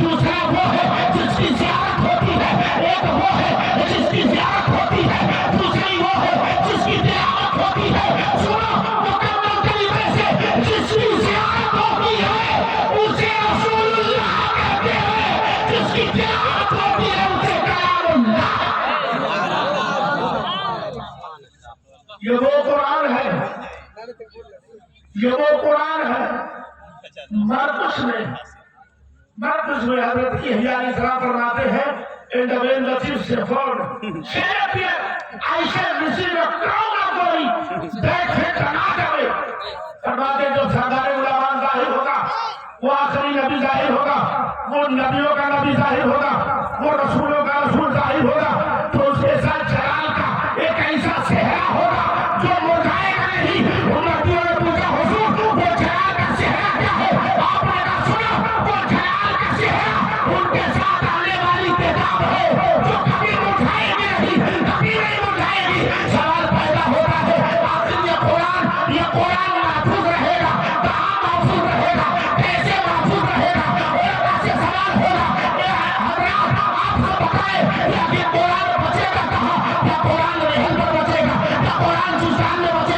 दूसरा वो है जिसकी ज़ियारत होती है, एक वो है जिसकी ज़ियारत होती है, दूसरी वो है जिसकी क़यामत होती है। सुनो मुकम्मल तरीके से, जिसकी ज़ियारत होती है उसे रसूलुल्लाह कहते हैं, जिसकी क़यामत होती है उसे कलामुल्लाह। ये वो कुरान है, ये वो कुरान है। मरकुश में हजरत यहया अलैहिस्सलाम फरमाते हैं in the way that you suffered, Shakespeare, I shall receive a crown of glory that he cannot away. फरमाते जो सरदार उलमा जाहिर होगा, वो आखिरी नबी जाहिर होगा, वो नबियों का नबी जाहिर होगा, वो रसूलों का रसूल जाहिर होगा, तो उसके साथ जलाल का एक ऐसा सेहरा होगा जो मुरझाएगा नहीं। उम्मतियों ने पूछा हुजूर वो जलाल का सेहरा क्या है? आपने कहा सुनो, वो जलाल का सेहरा उनके साथ आने वाली किताब है जो कभी मुरझाएगी नहीं, कभी नहीं मुरझाएगी। सवाल पैदा होता है आखिर ये कुरान महफूज रहेगा, कहाँ महफूज रहेगा, कैसे महफूज रहेगा? उलमा से सवाल होगा, हजरात आप सब बताएं ये कुरान बचेगा कहाँ? क्या कुरान महल पर बचेगा? क्या कुरान सुल्तान में बचेगा?